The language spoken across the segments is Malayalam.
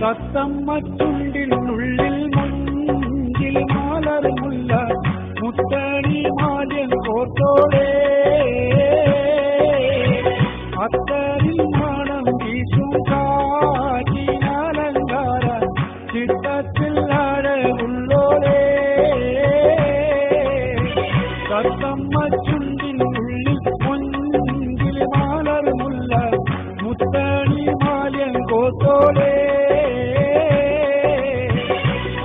തത്തമ്മ ചുണ്ടിനുള്ളിൽ മുഞ്ചിൽ മാലർമുല്ല മുത്തണി മാല്യം കോത്തോടെ അത്തരിൽ മണം വീശും കാറ്റിനാലങ്കാര ചിത്തത്തിൽ അഴകുള്ളോരേ തത്തമ്മ ചുണ്ടിനുള്ളിൽ മുഞ്ചിൽ മാലർമുല്ല മുത്തണി മാല്യം കോത്തോടെ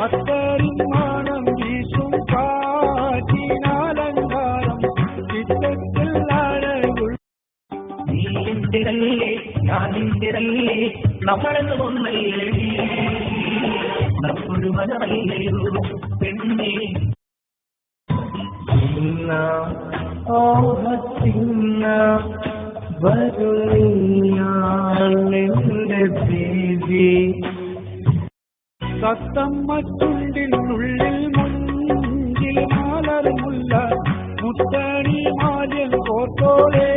അത്തരിൽ മണം വീശും കാറ്റിനാലങ്കാരം ചിത്തത്തിൽ അഴകുള്ള നീന്തിരല്ലേ ഞാനിന്തിരല്ലേ നമ്മളെന്ന് ഒന്നല്ലേ നമ്മൊരു മനമല്ലയോ പെണ്ണേ ഓ ഹസിന വരുണിയാണെന്റെ ബേബി തത്തമ്മ ചുണ്ടിനുള്ളിൽ മുഞ്ചിൽ മാലർമുല്ല മുത്തണി മാല്യം കോത്തോടെ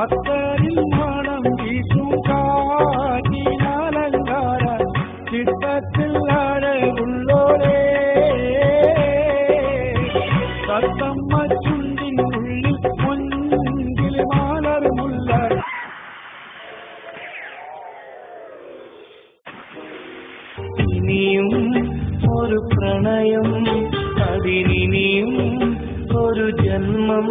അത്തരിൽ മണം വീശും കാറ്റിനാലങ്കാര ചിത്തത്തിൽ അഴകുള്ളോരേ തത്തമ്മ ചുണ്ടിനുള്ളിൽ മുഞ്ചിൽ മാലർമുല്ല ഇനിയും ഒരു പ്രണയം അതിനിയും ഒരു ജന്മം